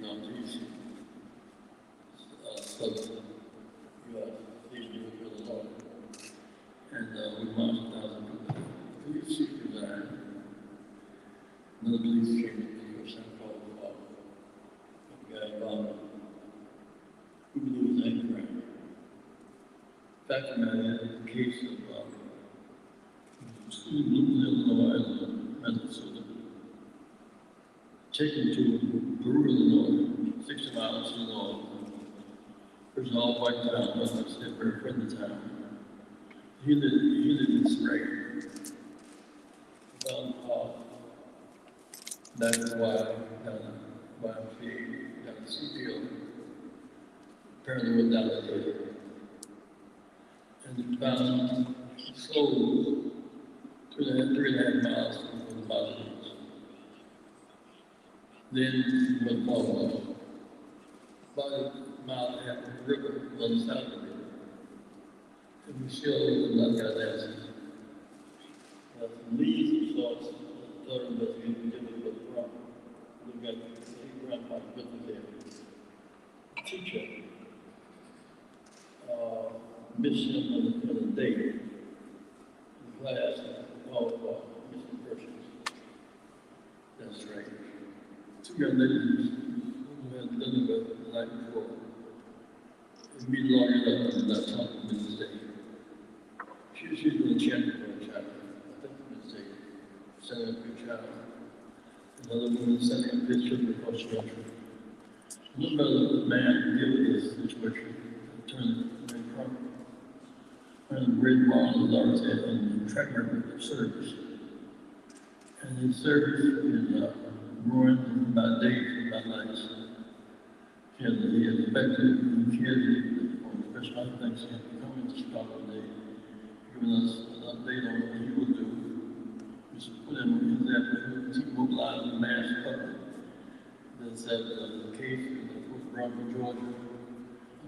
Northeast, southern U.S., eastern Illinois. And we marched out the police chief resigned. Another police chief in the U.S. Central a guy involved. We believe his name Crump. In fact, I had a case of school in Illinois, Minnesota, taken to Peru, Illinois, 60 miles to the north. There's an all-white town, but it's a very friendly town. He lived in Spring. That is why YMCA, down the CPO, apparently went down the hill. And found sold 3.5 miles from the mountains. Then went forward. About a mile and a half of the river on the south of the river. And we still not got answers. Some leads of sorts, third investigation did with Crump. We got grandpa with us there. Teacher missed him on a date in class, all missing persons. That's right. 2 young ladies who had done it the night before. We meet long enough and not talking to this day. She's been chanting for a child. I think it was sending up a child. Another woman sending a picture across the country. Another man given this situation, turned Crump, turned the great bond of ours and track record of service. And his service is ruined by days and by nights. He has affected kids on Christmas, Thanksgiving, coming to Chicago today, giving us an update on what he will do. Just put in his efforts to mobilize the mass public. That's the case in the Fort Brownsville, Georgia,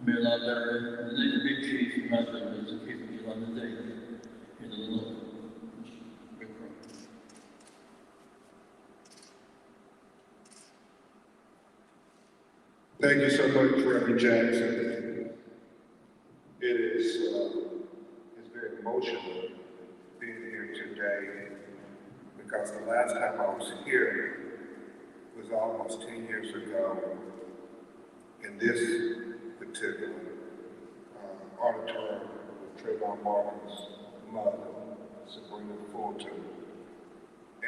Mayor Library. The next big case in my opinion is the case of Jelani Day in Illinois. Thank you so much, Reverend Jackson. It is it's very emotional being here today because the last time I was here was almost 10 years ago in this particular auditorium with Trayvon Martin's mother, Sabrina Fulton.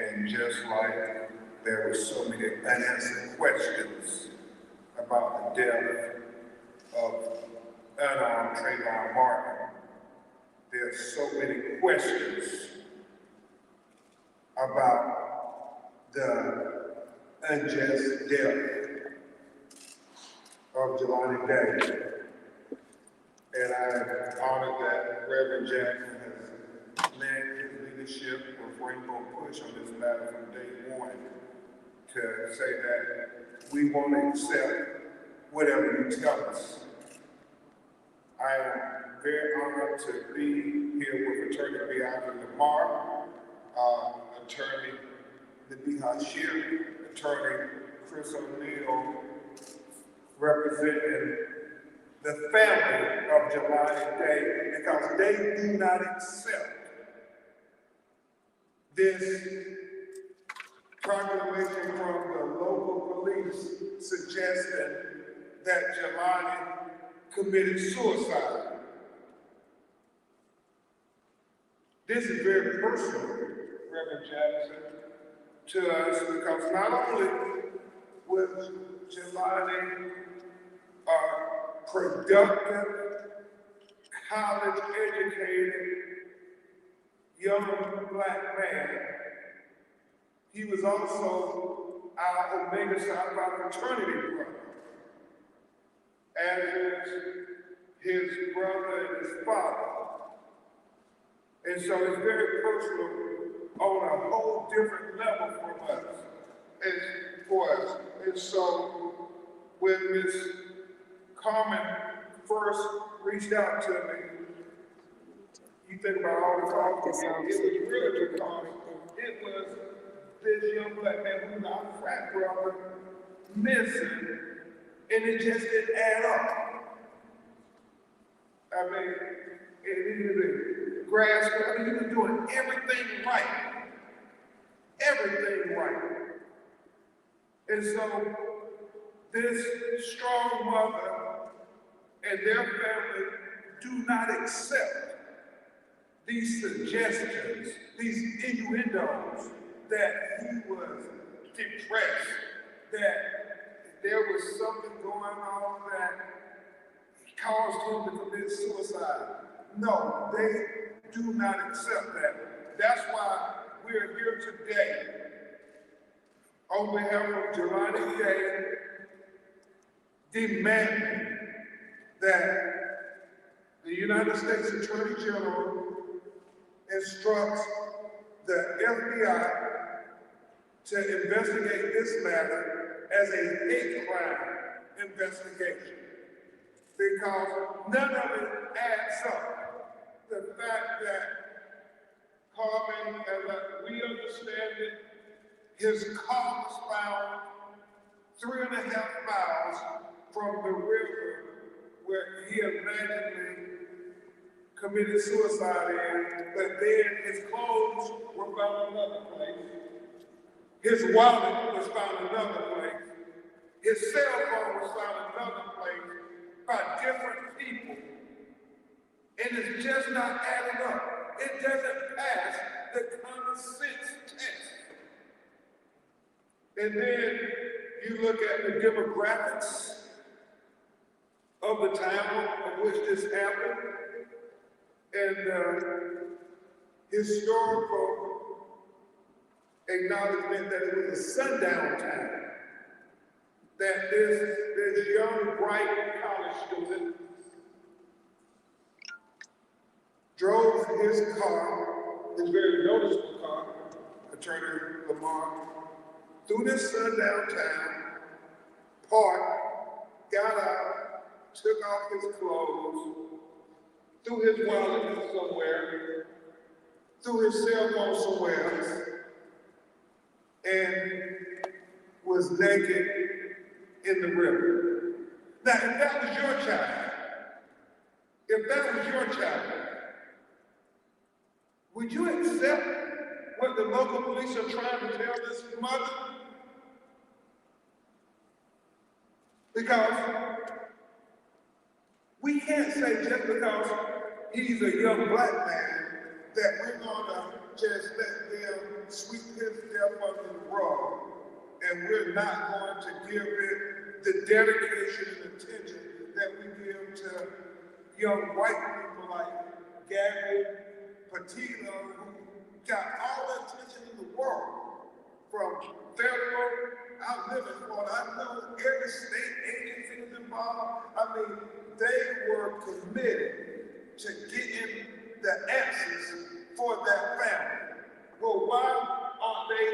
And just like there were so many unanswered questions about the death of unarmed Trayvon Martin, there's so many questions about the unjust death of Jelani Day. And I'm honored that Reverend Jackson has led his leadership of Rainbow Push on this matter from day one to say that we won't accept whatever you tell us. I am very honored to be here with Attorney Bianca Lamar, Attorney Nabi Hashir, Attorney Chris O'Neill, representing the family of Jelani Day, because they do not accept this proclamation from the local police suggesting that Jelani committed suicide. This is very personal, Reverend Jackson, to us, because not only was Jelani a productive, college-educated young black man, he was also our Omega Psi Phi fraternity brother, as is his brother and his father. And so it's very personal on a whole different level for us. And so when Miss Carmen first reached out to me, you think about all the talk, it was really because it was this young black man who was our frat brother missing And it just didn't add up. I mean, it needed a grass, I mean, he was doing everything right. Everything right. And so, this strong mother and their family do not accept these suggestions, these innuendos that he was depressed, that there was something going on that caused him to commit suicide. No, they do not accept that. That's why we're here today on behalf of Jelani Day, demanding that the United States Attorney General instructs the FBI to investigate this matter as a hate crime investigation, because none of it adds up. The fact that Carmen, as we understand it, his car was found 3.5 miles from the river where he allegedly committed suicide in, but then his clothes were found another place. His wallet was found another place. His cell phone was found another place by different people. And it's just not adding up. It doesn't pass the common sense test. And then you look at the demographics of the town of which this happened, and historical acknowledgement that it was a sundown town, that this young, bright college student drove his car, his very noticeable car, Attorney Lamar, through this sundown town, parked, got out, took off his clothes, threw his wallet somewhere, threw his cell phone somewhere else, and was naked in the river. Now, if that was your child, would you accept what the local police are trying to tell this mother? Because we can't say just because he's a young black man that we're gonna just let them sweep his death under the rug, and we're not going to give it the dedication and attention that we give to young white people like Gabby Petito, who got all the attention in the world from federal. I live in Florida. I know every state agency was involved. I mean, they were committed to getting the answers for that family. Well, why aren't they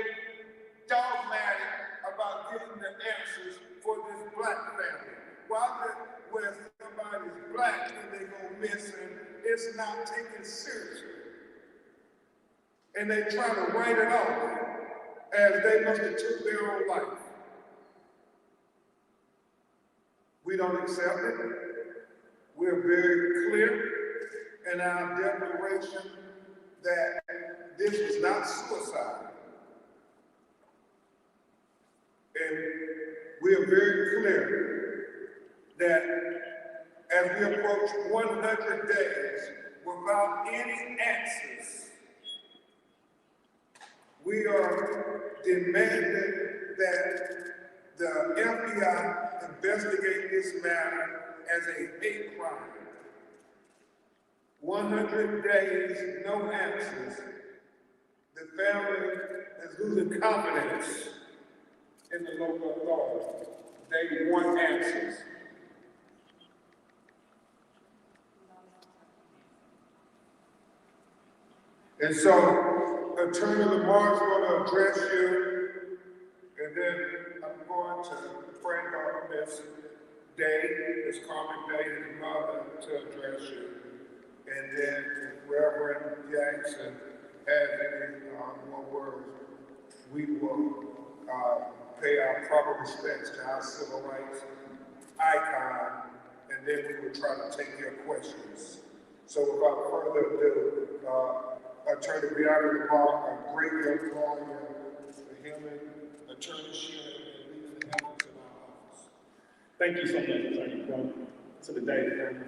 dogmatic about getting the answers for this black family? Why when somebody's black and they go missing, it's not taken seriously? And they try to write it off as they must have took their own life. We don't accept it. We're very clear in our declaration that this was not suicide. And we are very clear that as we approach 100 days without any answers, we are demanding that the FBI investigate this matter as a hate crime. 100 days, no answers. The family is losing confidence in the local authorities. They want answers. And so, Attorney Lamar's going to address you, and then I'm going to pray on Miss Day, Miss Carmen Day, and mother to address you. And then if Reverend Jackson has any more words, we will pay our proper respects to our civil rights icon, and then we would try to take your questions. So without further ado, Attorney Bianca Lamar, a great young lawyer for him and Attorney Sherry, and leading the efforts in our office. Thank you so much, Attorney Crump, to the Day family,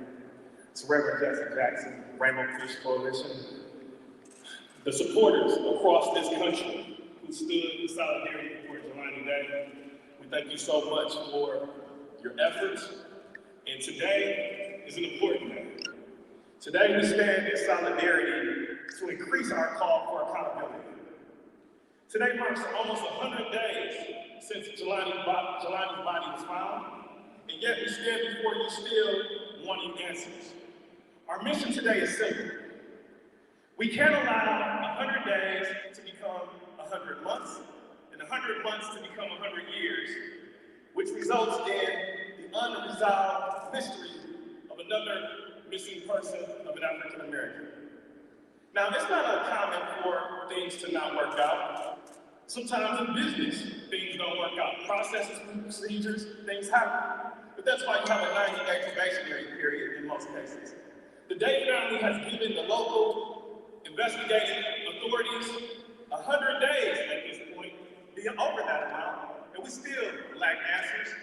to Reverend Jesse Jackson, Rainbow Fish Coalition, the supporters across this country who stood in solidarity for Jelani Day. We thank you so much for your efforts, and today is an important day. Today we stand in solidarity to increase our call for accountability. Today marks almost 100 days since Jelani's body was found, and yet we stand before you still wanting answers. Our mission today is simple. We can't allow 100 days to become 100 months, and 100 months to become 100 years, which results in the unresolved mystery of another missing person of an African American. Now, it's not uncommon for things to not work out. Sometimes in business, things don't work out. Processes, procedures, things happen. But that's why you have a 90-day probationary period in most cases. The Day family has given the local investigating authorities 100 days at this point, being over that amount, and we still lack answers.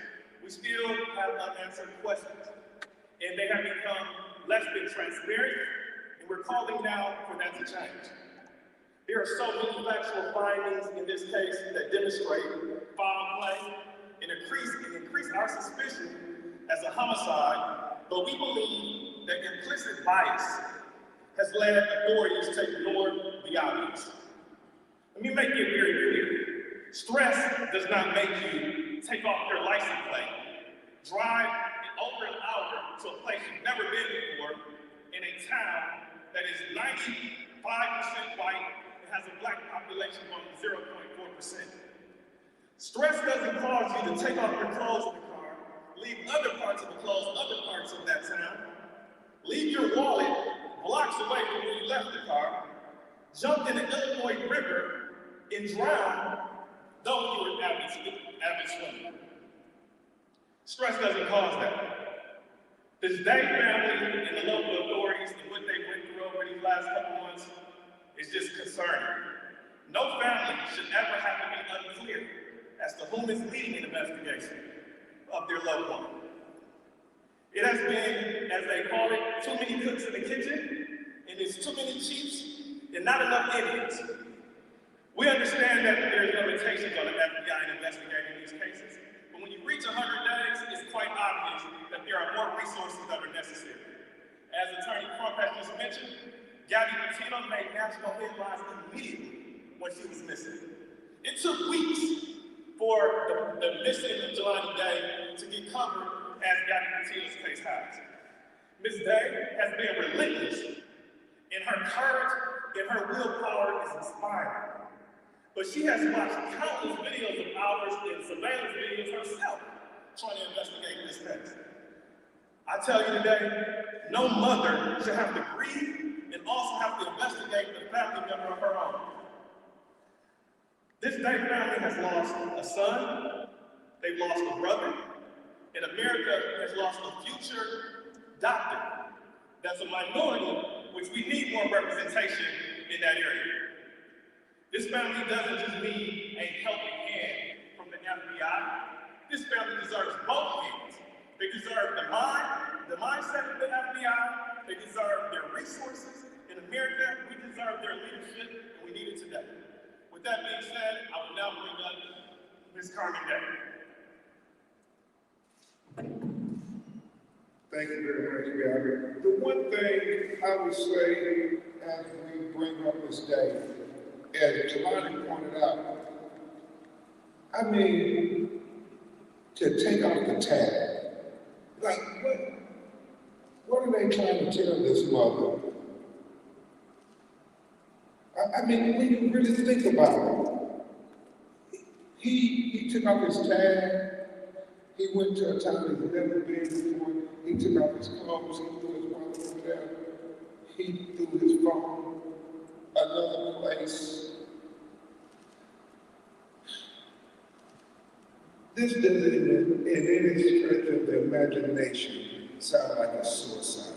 We still have unanswered questions. And they have become less than transparent, and we're calling now for that to change. There are so many factual findings in this case that demonstrate foul play and increase our suspicion as a homicide, but we believe that implicit bias has led authorities to ignore the obvious. Let me make it very clear. Stress does not make you take off your license plate, drive over an hour to a place you've never been before in a town that is 95% white and has a black population of only 0.4%. Stress doesn't cause you to take off your clothes in the car, leave other parts of the clothes, other parts of that town, leave your wallet blocks away from where you left the car, jump in the Illinois River and drown, though you were an avid swimmer. Stress doesn't cause that. This Day family and the local authorities and what they went through over these last couple months is just concerning. No family should ever have to be unclear as to whom is leading an investigation of their loved one. It has been, as they call it, too many cooks in the kitchen, and it's too many chiefs and not enough Indians. We understand that there's limitations on the FBI in investigating these cases, but when you reach 100 days, it's quite obvious that there are more resources that are necessary. As Attorney Crump has just mentioned, Gabby Petito made national headlines immediately when she was missing. It took weeks for the missing of Jelani Day to get covered as Gabby Petito's case hides. Ms. Day has been relentless, and her courage and her willpower is inspiring. But she has watched countless videos of ours and surveillance videos herself trying to investigate this case. I tell you today, no mother should have to grieve and also have to investigate the family member of her own. This Day family has lost a son, they've lost a brother, and America has lost a future doctor that's a minority, which we need more representation in that area. This family doesn't just need a helping hand from the FBI. This family deserves both hands. They deserve the mindset of the FBI. They deserve their resources. In America, we deserve their leadership, and we need it today. With that being said, I will now bring up Ms. Carmen Bolden. Thank you very much, Gabby. The one thing I would say as we bring up this day, as Jelani pointed out, I mean, to take off the tag. Like, what are they trying to tell this mother? I mean, when you really think about it, he took off his tag. He went to a town he's never been before. He took off his clothes. He threw his wallet over there. He threw his phone another place. This doesn't even, in any stretch of the imagination, sound like a suicide.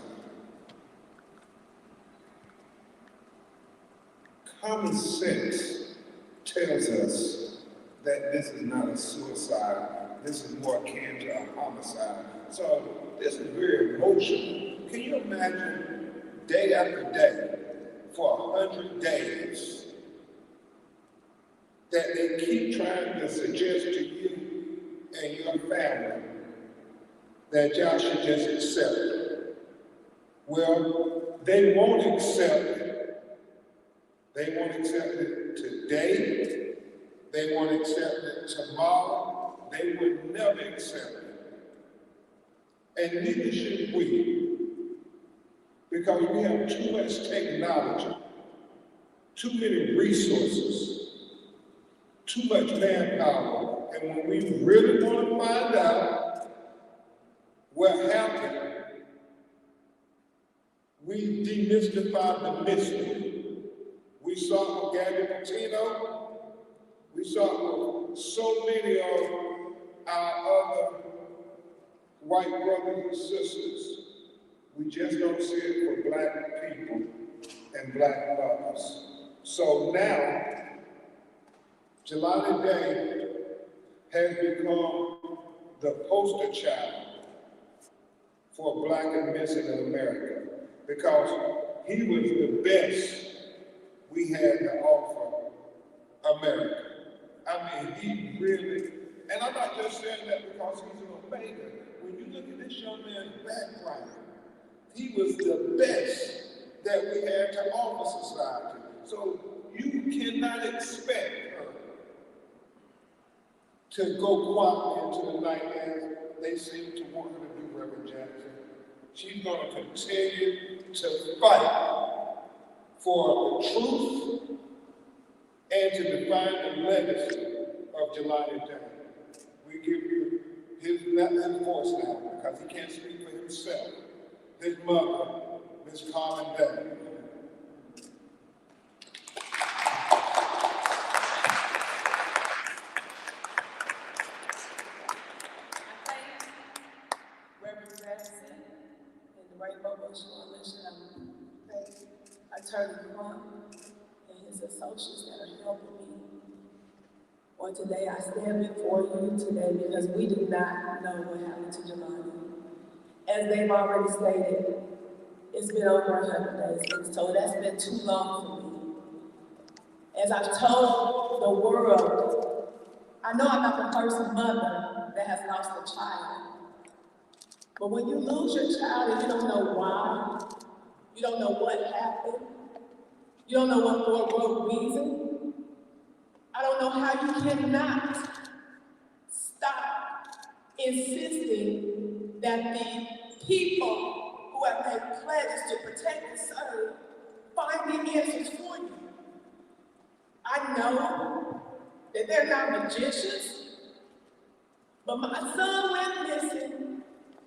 Common sense tells us that this is not a suicide. This is more akin to a homicide. So this is very emotional. Can you imagine day after day for 100 days that they keep trying to suggest to you and your family that y'all should just accept it? Well, they won't accept it. They won't accept it today. They won't accept it tomorrow. They would never accept it. And neither should we, because we have too much technology, too many resources, too much manpower. And when we really want to find out what happened, we demystify the mystery. We saw it with Gabby Patino. We saw it with so many of our other white brothers and sisters. We just don't see it for black people and black mothers. So now, Jelani Day has become the poster child for black and missing in America, because he was the best we had to offer America. I mean, he really, and I'm not just saying that because he's an Omega. When you look at this young man's background, he was the best that we had to offer society. So you cannot expect her to go quietly into the night as they seem to want her to do, Reverend Jackson. She's going to continue to fight for the truth and to define the legacy of Jelani Day. We give you his voice now because he can't speak for himself. His mother, Miss Carmen Bolden. Attorney Crump and his associates that are helping me. On today, I stand before you today because we do not know what happened to Jelani. As they've already stated, it's been over 100 days, and so that's been too long for me. As I've told the world, I know I'm not the first mother that has lost a child. But when you lose your child and you don't know why, you don't know what happened, you don't know what reason, I don't know how you cannot stop insisting that the people who have made pledges to protect and serve find the answers for you. I know that they're not magicians, but my son went missing.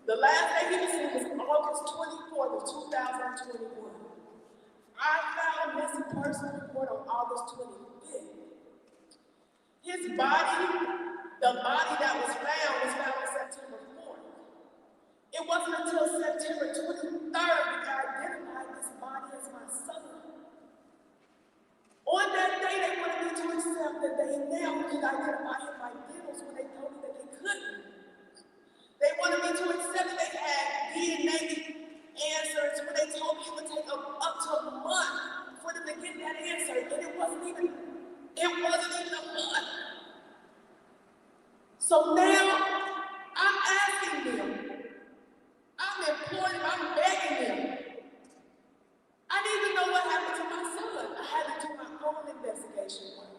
The last day he was seen was August 24th of 2021. I filed a missing person report on August 25th. His body, the body that was found on September 4th. It wasn't until September 23rd that I identified this body as my son. On that day, they wanted me to accept that they now could identify him by deals when they told me that they couldn't. They wanted me to accept that they had DNA answers when they told me it would take up to a month for them to get that answer, and it wasn't even a month. So now, I'm asking them, I'm imploring them, I'm begging them. I need to know what happened to my son. I had to do my own investigation work.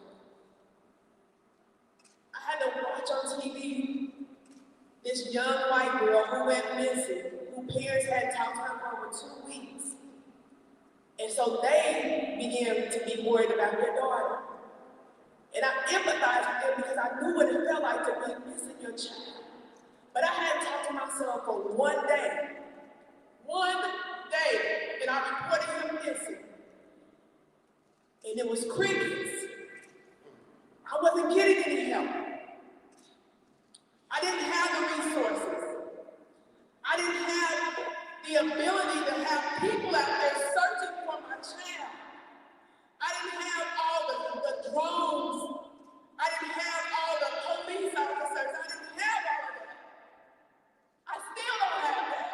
I had to watch on TV this young white girl who went missing, who parents had talked to her for over 2 weeks. And so they began to be worried about their daughter. And I empathized with them because I knew what it felt like to be missing your child. But I had talked to my son for 1 day. 1 day, and I reported him missing. And it was crickets. I wasn't getting any help. the ability to have people out there searching for my child. I didn't have all the drones. I didn't have all the police officers. I didn't have all of that. I still don't have that.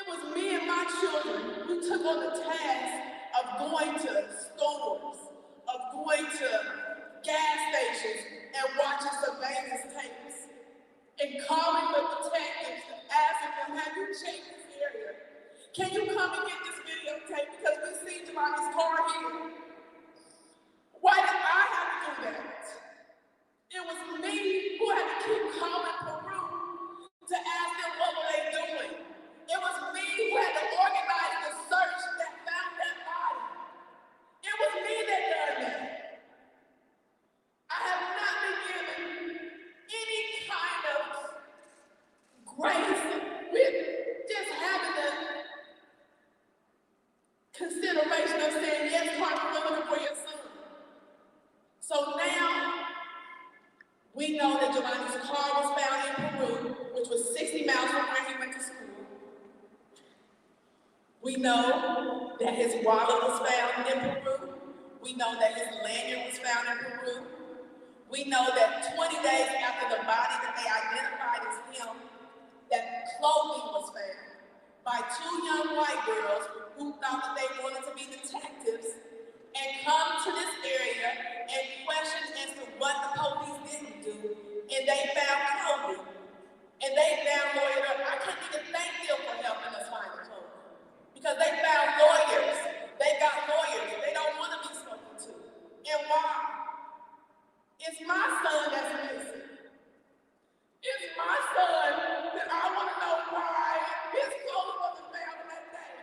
It was me and my children who took on the task of going to stores, of going to gas stations and watching surveillance tapes and calling the detectives and asking them, have you checked this area? Can you come and get this videotape because we see Jelani's car here? Why did I have to do that? It was me who had to keep calling Peru to ask them what were they doing. It was me who had to organize the search that found that body. It was me that done that. I have not been given any kind of grace with just having the consideration of saying, yes, Carmen, we're looking for your son. So now, we know that Jelani's car was found in Peru, which was 60 miles from where he went to school. We know that his wallet was found in Peru. We know that his lanyard was found in Peru. We know that 20 days after the body that they identified as him, that clothing was found by two young white girls who thought that they wanted to be detectives and come to this area and question as to what the police didn't do, and they found clothing. And they found lawyers. I couldn't even thank them for helping us find the clothing. Because they found lawyers. They got lawyers. They don't want to be spoken to. And why? It's my son that's missing. It's my son that I want to know why his clothes wasn't found that day.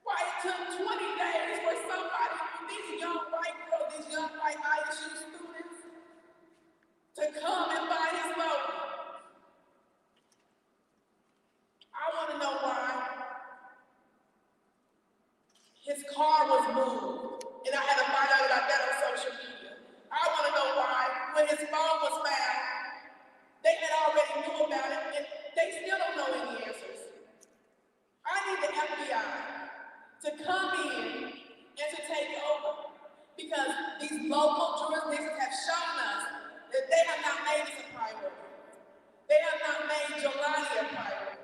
Why it took 20 days for somebody, these young white girls, these young white ISU students, to come and find his clothes. I want to know why his car was moved, and I had to find out about that on social media. I want to know why, when his phone was found, they had already knew about it, and they still don't know any answers. I need the FBI to come in and to take over, because these local jurisdictions have shown us that they have not made this a priority. They have not made Jelani a priority.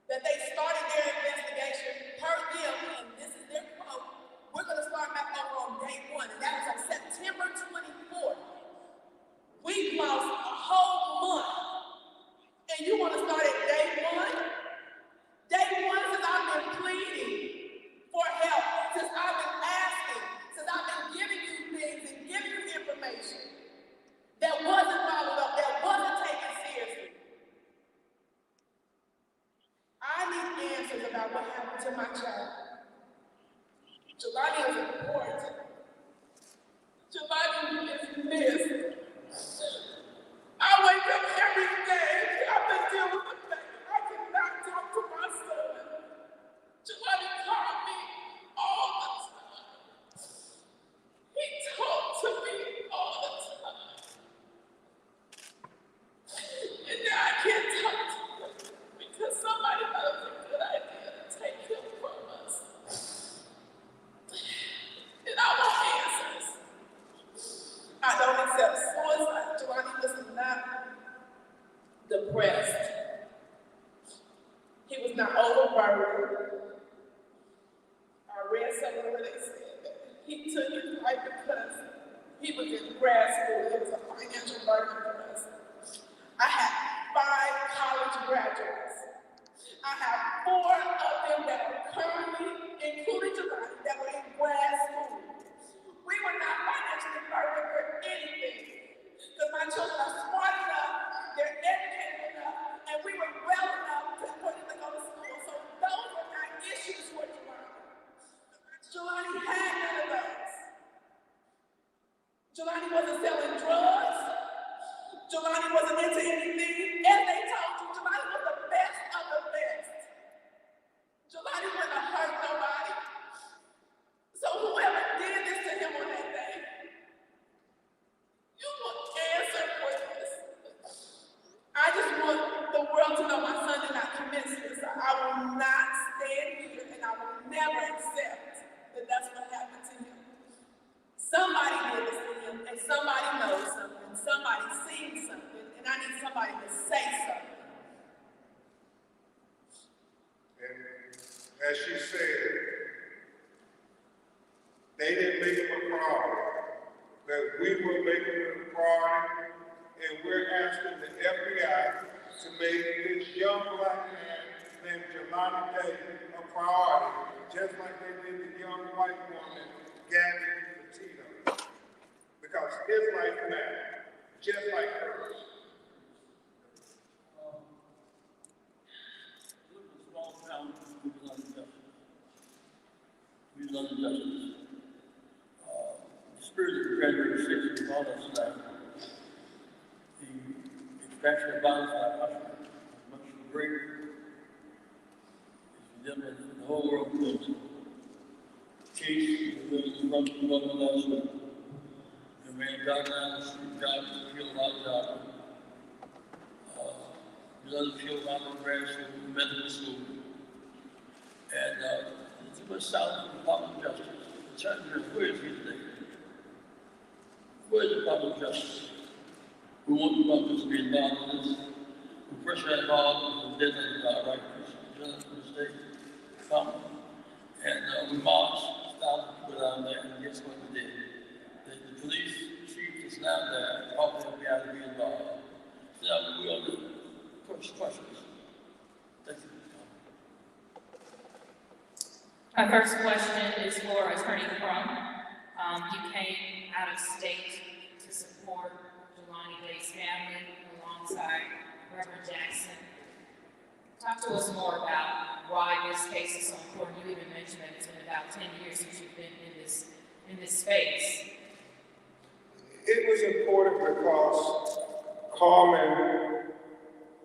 That they started their investigation per them, and this is their quote, we're going to start back over on day 1, and that was on September 24th. We've lost a whole month, and you want to start at day 1? Day 1 since I've been pleading for help, since I've been asking, since I've been giving you things and giving you information that wasn't followed up, that wasn't taken seriously. I need answers about what happened to my child. Jelani is important. Jelani is missed. I wake up every day, I have to deal with the fact that I cannot talk to my son. Jelani called me all the time. He talked to me all the time. And now I can't talk to him because somebody thought it was a good idea to take him from us. And I want answers. I don't accept suicide. Jelani was not depressed. He was not overburdened. I read somewhere where they said that he took his life because he was in grad school. It was a financial burden for us. I have 5 college graduates. I have 4 of them that are currently, including Jelani, that were in grad school. We were not financially burdened for anything because my children are smart enough, they're educated enough, and we were well enough to put them to go to school. So those were not issues for Jelani. Jelani had none of those. Jelani wasn't selling drugs. Jelani wasn't into anything. As they told you, Jelani was the best of the best. Jelani wouldn't have hurt nobody. So whoever did this to him on that day, you will answer for this. I just want the world to know my son is need somebody to say something. And as she said, they didn't make him a priority, but we were making him a priority, and we're asking the FBI to make this young black man named Jelani Day a priority, just like they did the young white woman, Gabby Petito. Because his life mattered, just like hers. Look at the small town, we love justice. We love justice. The spirit of January 6th is all us now. The extraction of violence by punishment is much greater. It's done for the whole world knows. Case was from the government last week. The man got down the street, God killed a lot of jobs. The other killed out of grad school, medical school. And too much silence from the Department of Justice. The challenge is, where is he today? Where is the Department of Justice? We want the Department to be involved in this. We first got involved with the deadline of our right Jonathan from the state, Crum. And we marched, thousands of people down there, and guess what we did? The police chief is now there, called the FBI to be involved. So now we are the first questions. Thank you. My first question is for Attorney Crum. You came out of state to support Jelani Day's family alongside Reverend Jackson. Talk to us more about why this case is so important. You even mentioned that it's been about 10 years since you've been in this space. It was important because Carmen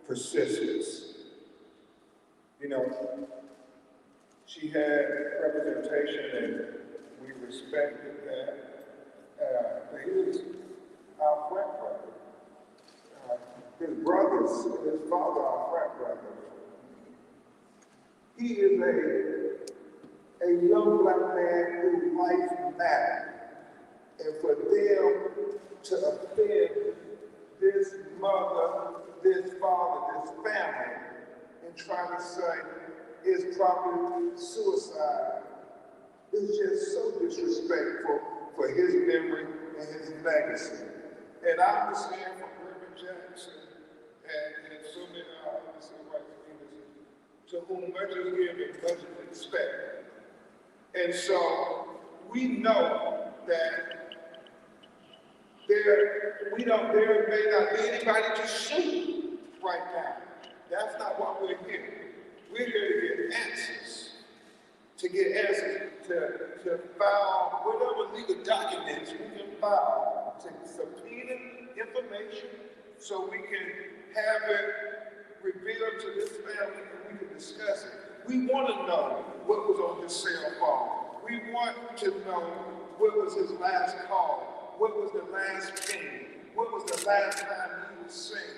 persistence. You know, she had representation and we respected that. But he was our frat brother. His brothers, his father, our frat brother. He is a young black man whose life mattered. And for them to offend this mother, this father, this family, and try to say it's probably suicide, is just so disrespectful for his memory and his legacy. And I understand from Reverend Jackson and so many other civil rights leaders to whom much is given, much is expected. And so we know that there may not be anybody to shoot right now. That's not why we're here. We're here to get answers. To file whatever legal documents we can file to subpoena information so we can have it revealed to this family and we can discuss it. We want to know what was on his cell phone. We want to know what was his last call, what was the last ping, what was the last time he was seen.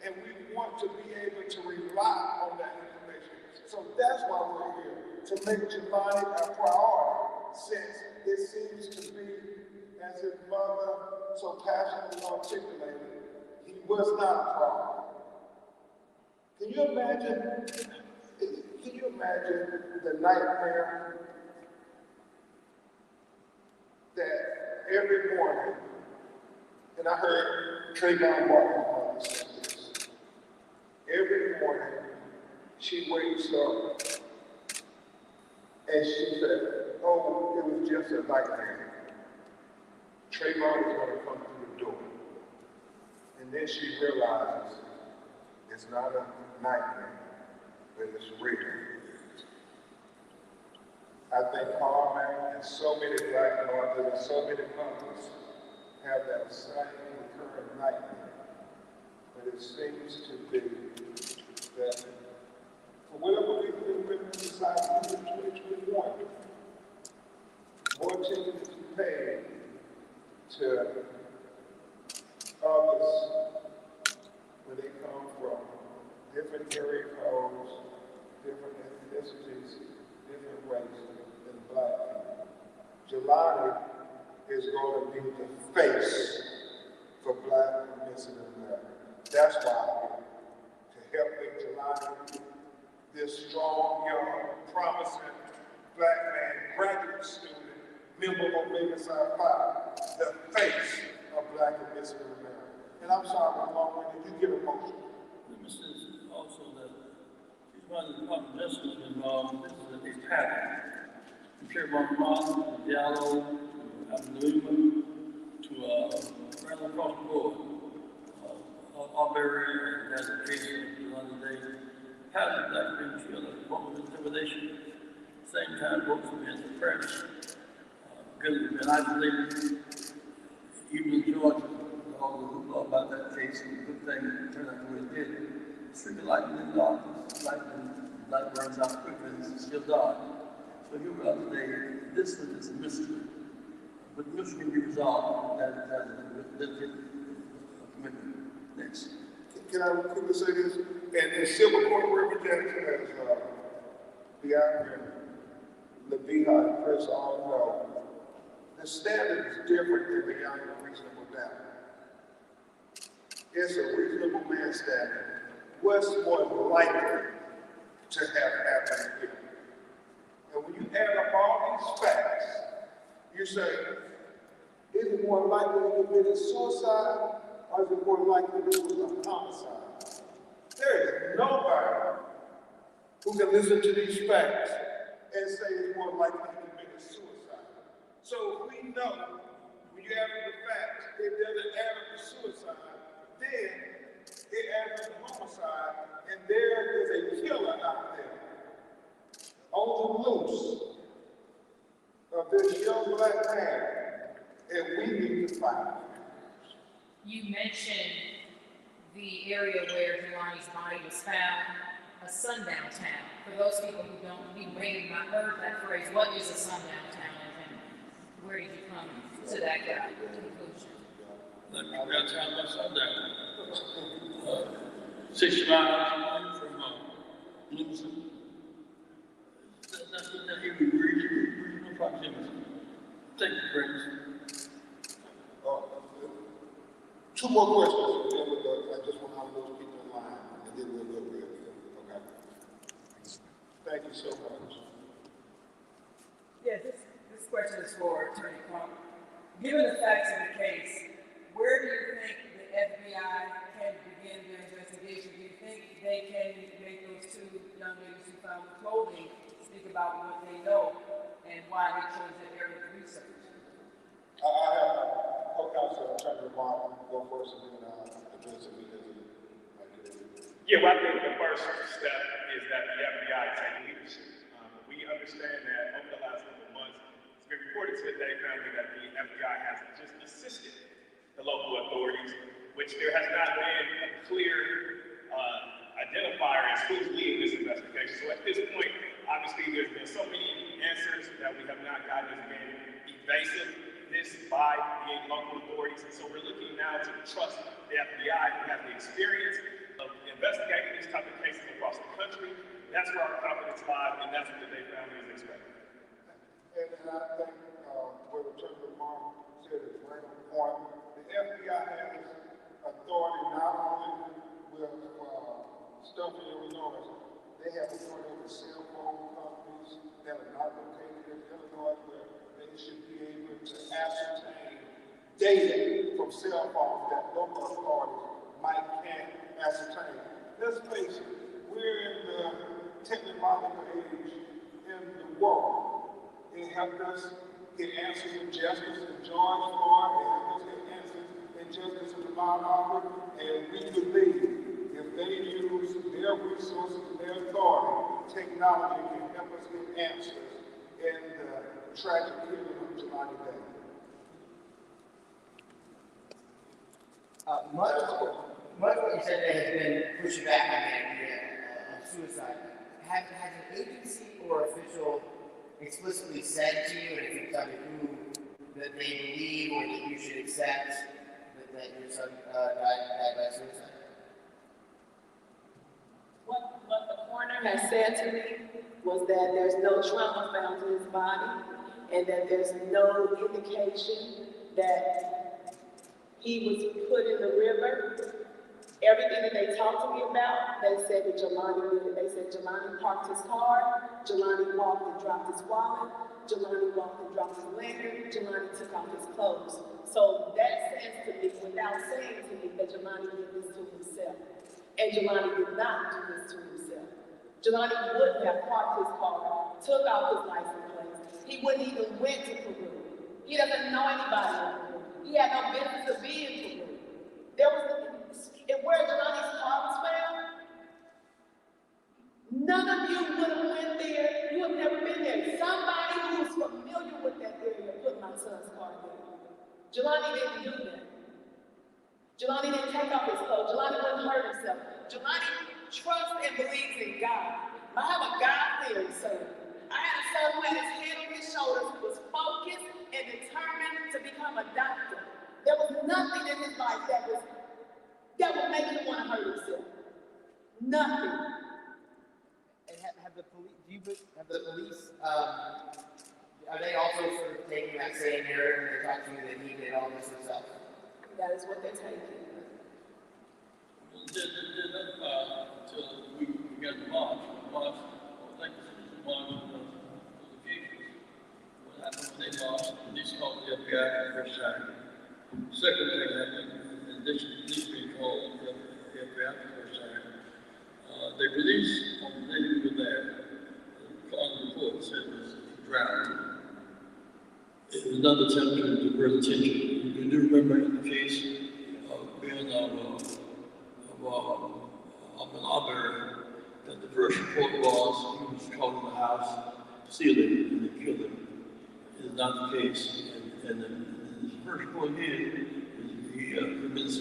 And we want to be able to rely on that information. So that's why we're here, to make Jelani a priority, since it seems to be, as his mother so passionately articulated, he was not a priority. Can you imagine the nightmare that every morning, and I heard Trayvon Martin's mother say this, every morning she wakes up and she said, oh, it was just a nightmare. Trayvon is going to come through the door. And then she realizes it's not a nightmare, but it's real. I think Carmen and so many black mothers and so many mothers have that same recurring nightmare. But it seems to be that for whatever reason we've been decided in 2021, more attention is paid to others when they come from different area codes, different ethnicities, different races than black people. Jelani is going to be the face for black and missing America. That's why I'm here, to help make Jelani this strong, young, promising black man, graduate student, member of Omega Psi Phi, the face of black and Mexican America. And I'm sorry, I'm long-winded, you get emotional. Let me say also that she's one of the Department of Justice involved. This is a pattern. From Sherman Moss, Diallo, Abdullah, to right across the board. Auberry, and there's a case the other day. How did black people feel that what was intimidation? At the same time, votes were being suppressed. Because it's been isolated, even in Georgia, all the hoopla about that case, and the good thing turned out the way it did. It's really lightning in darkness, light burns out quicker than it's still dark. So here we are today. This is a mystery, but the mystery can be resolved. That is a commitment. Next. Can I quickly say this? And in civil court representatives, as the African, the Beehive, and Chris all know, the standard is different than beyond a reasonable doubt. It's a reasonable man standard. What's more likely to have happened here? And when you add up all these facts, you say, is it more likely to commit suicide, or is it more likely this was a homicide? There is nobody who can listen to these facts and say it's more likely to commit suicide. So if we know, when you add up the facts, it doesn't add up to suicide, then it adds up to homicide, and there is a killer out there on the loose of this young black man, and we need to find him. You mentioned the area where Jelani's body was found, a sundown town. For those people who may have not heard that phrase, what is a sundown town, and where did you come to that conclusion? Let me grab time by sundown. 6 miles from Bloomington. That's what that even regional proximity. Thank you, friends. Two more questions, and then I just want all those people in line, and then we'll go real good, okay? Thank you so much. Yeah, this question is for Attorney Crump. Given the facts of the case, where do you think the FBI can begin their investigation? Do you think they can make those two young ladies who found the clothing speak about what they know and why they chose that area of research? I have co-counsel Attorney Martin go first, and then address it because Yeah, well, I think the first step is that the FBI take leadership. We understand that over the last couple of months, it's been reported to the Day family that the FBI has just assisted the local authorities, which there has not been a clear identifier as who's leading this investigation. So at this point, obviously, there's been so many answers that we have not gotten. It's been evasiveness by the local authorities, and so we're looking now to trust the FBI, who has the experience of investigating these type of cases across the country. That's where our confidence lies, and that's what the Day family is expecting. And I think what Attorney Martin said is right on point. The FBI has authority not only with stuff in Illinois, they have authority over cell phone companies that are not located in Illinois, where they should be able to ascertain data from cell phones that local authorities can't ascertain. Let's face it, we're in the technological age in the world. It helped us get answers in justice in George Floyd, it helped us get answers in justice in the Mount Auburn, and we believe if they use their resources and their authority, technology can help us get answers in the tragic killing of Jelani Day. Much of what you said today has been pushing back on the idea of suicide. Has an agency or official explicitly said to you, and if you tell me who, that they believe or that you should accept that your son died by suicide? What the coroner has said to me was that there's no trauma found in his body and that there's no indication that he was put in the river Everything that they talked to me about, they said that Jelani did it. They said Jelani parked his car, Jelani walked and dropped his wallet, Jelani walked and dropped his lanyard, Jelani took off his clothes. So that says to me, without saying to me, that Jelani did this to himself. And Jelani did not do this to himself. Jelani wouldn't have parked his car, took off his license plate. He wouldn't even went to Peru. He doesn't know anybody in Peru. He had no business to be in Peru. There was where Jelani's car was found. None of you would have went there. You have never been there. Somebody who is familiar with that area put my son's car there. Jelani didn't do that. Jelani didn't take off his clothes. Jelani wouldn't hurt himself. Jelani trusts and believes in God. I have a God-fearing son. I had a son who had his head on his shoulders, who was focused and determined to become a doctor. There was nothing in his life that would make him want to hurt himself. Nothing. And have the police, are they also sort of taking that same narrative when they're talking to you that he did all this himself? That is what they're taking. Until we got the march, I think it was the march of the future. What happened when they marched, the police called the FBI for the first time. Second thing happened, in addition to police being called the FBI for the first time, they released on the day we were there, the report said it was drowned. It was another attempt to divert attention. You do remember in the case of being of an Auburn, that the first report was he was called in the house, sealed it, and they killed him. It is not the case. And the first report here is he was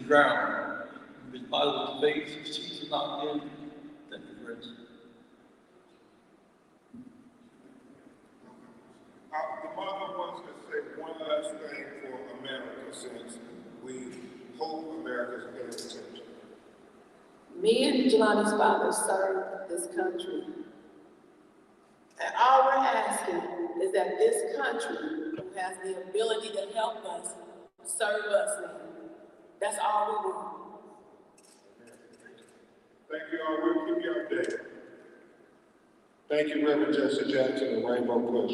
drowned. His body was faked, his teeth were knocked in. Thank you, friends. The mother wants to say one last thing for America, since we hope America's paying attention. Me and Jelani's father served this country. And all we're asking is that this country, who has the ability to help us, serve us now. That's all we want. Thank you all. We'll keep you updated. Thank you, Reverend Jesse Jackson and Rainbow Push.